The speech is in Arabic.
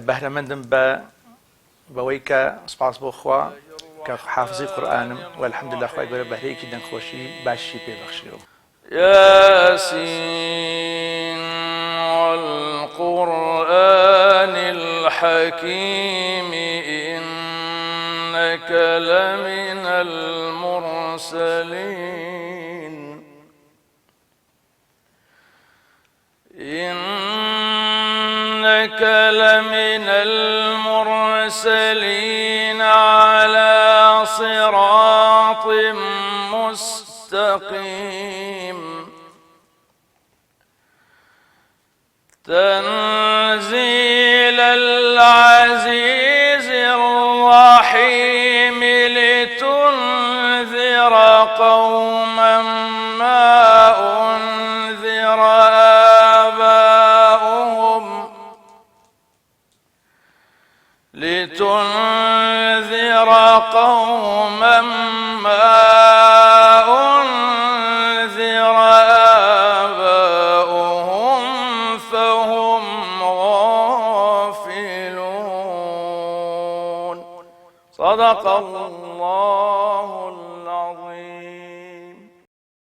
بەهرەمەندم بەوەی کە سپاس بۆ خوا کە حافظی قورئانم و الحەمدولله خوای گەورە بەهرەیەکی دەنگخۆشی باشی پێبەخشیەوە. ياسين والقرآن الحكيم إنك لمن المرسلين إنك لمن المرسلين على صراط مستقيم تنزيل العزيز الرحيم لتنذر قوما ما أنذر آباؤهم فهم غافلون. صدق الله.